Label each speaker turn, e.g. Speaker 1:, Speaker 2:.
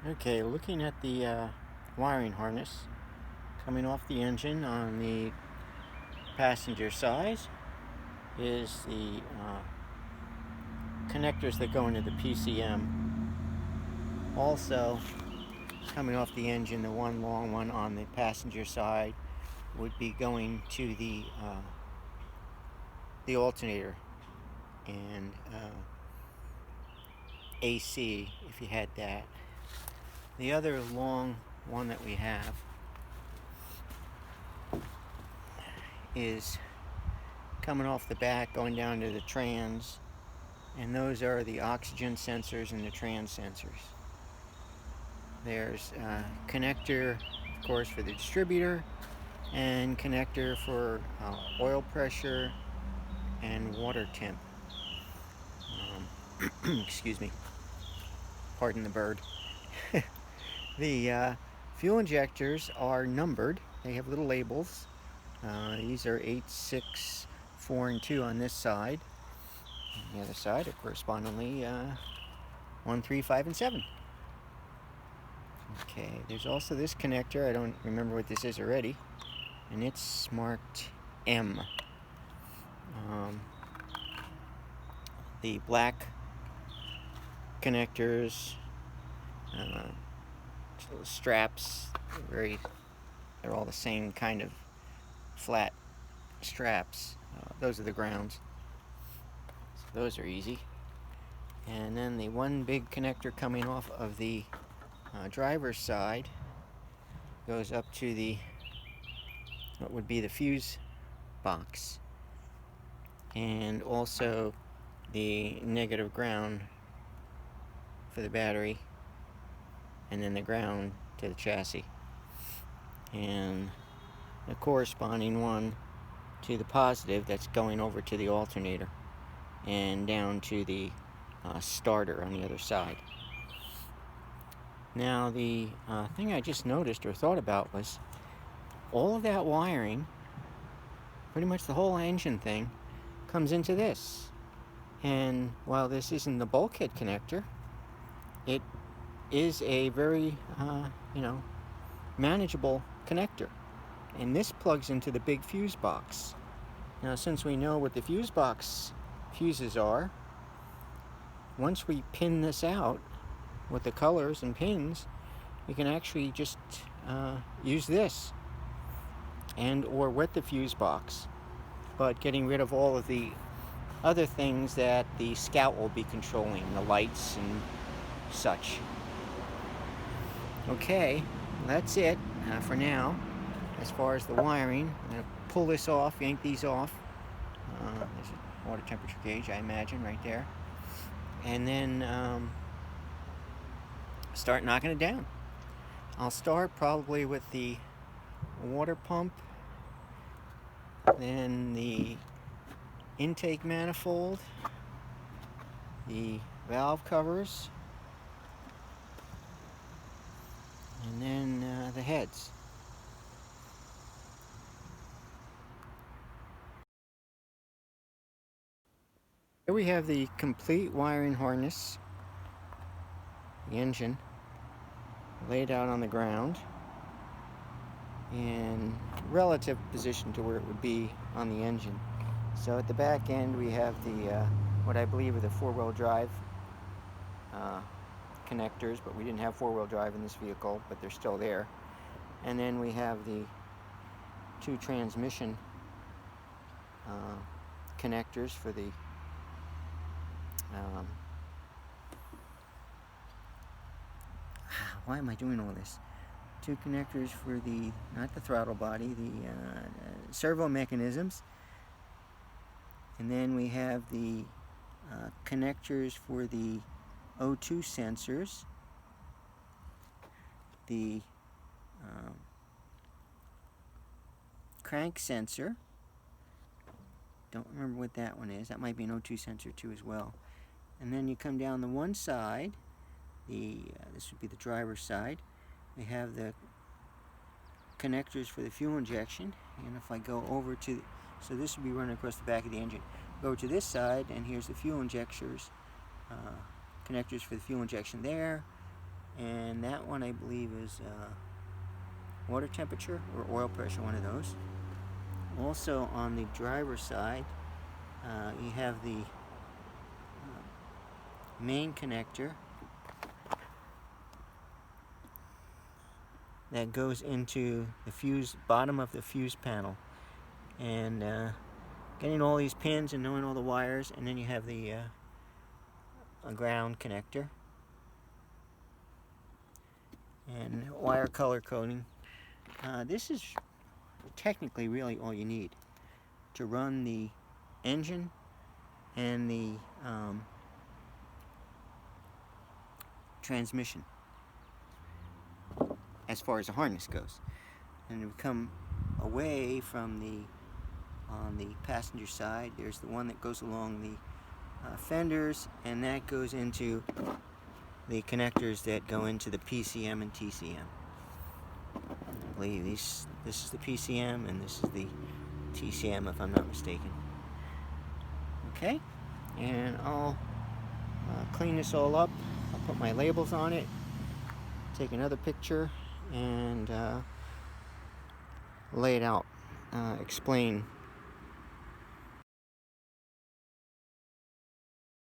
Speaker 1: Okay, looking at the wiring harness coming off the engine on the passenger side is the connectors that go into the PCM. Also, coming off the engine, the one long one on the passenger side would be going to the alternator and AC if you had that. The other long one that we have is coming off the back, going down to the trans, and those are the oxygen sensors and the trans sensors. There's a connector, of course, for the distributor, and connector for oil pressure and water temp. Excuse me, pardon the bird. The fuel injectors are numbered. They have little labels. These are 8, 6, 4, and 2 on this side. On the other side are correspondingly 1, 3, 5, and 7. Okay, there's also this connector. I don't remember what this is already, and it's marked M. The black connectors, straps, they're all the same kind of flat straps. Those are the grounds. So those are easy. And then the one big connector coming off of the driver's side goes up to what would be the fuse box, and also the negative ground for the battery, and then the ground to the chassis, and the corresponding one to the positive that's going over to the alternator and down to the starter on the other side. Now, the thing I just noticed or thought about was all of that wiring, pretty much the whole engine thing, comes into this. And while this isn't the bulkhead connector, it is a very, manageable connector. And this plugs into the big fuse box. Now, since we know what the fuse box fuses are, once we pin this out with the colors and pins, we can actually just use this and or wet the fuse box, but getting rid of all of the other things that the Scout will be controlling, the lights and such. Okay, that's it for now as far as the wiring. I'm going to pull this off, yank these off. There's a water temperature gauge, I imagine, right there. And then start knocking it down. I'll start probably with the water pump, then the intake manifold, the valve covers, and then the heads. Here we have the complete wiring harness, the engine, laid out on the ground in relative position to where it would be on the engine. So at the back end we have the what I believe are the four-wheel drive connectors, but we didn't have four-wheel drive in this vehicle, but they're still there. And then we have the two transmission connectors for the why am I doing all this? Two connectors for the, not the throttle body, the servo mechanisms. And then we have the connectors for the O2 sensors, the crank sensor. Don't remember what that one is. That might be an O2 sensor too as well. And then you come down the one side, this would be the driver's side. We have the connectors for the fuel injection, and if I go over to, so this would be running across the back of the engine. Go to this side, and here's the fuel injectors, connectors for the fuel injection there, and that one I believe is water temperature or oil pressure, one of those. Also on the driver's side, you have the main connector that goes into the fuse, bottom of the fuse panel, and getting all these pins and knowing all the wires. And then you have the ground connector and wire color coding. This is technically really all you need to run the engine and the transmission as far as the harness goes. And we come away from on the passenger side, there's the one that goes along the fenders, and that goes into the connectors that go into the PCM and TCM. I believe this is the PCM and this is the TCM, if I'm not mistaken. Okay, and I'll clean this all up. I'll put my labels on it, take another picture, and lay it out, explain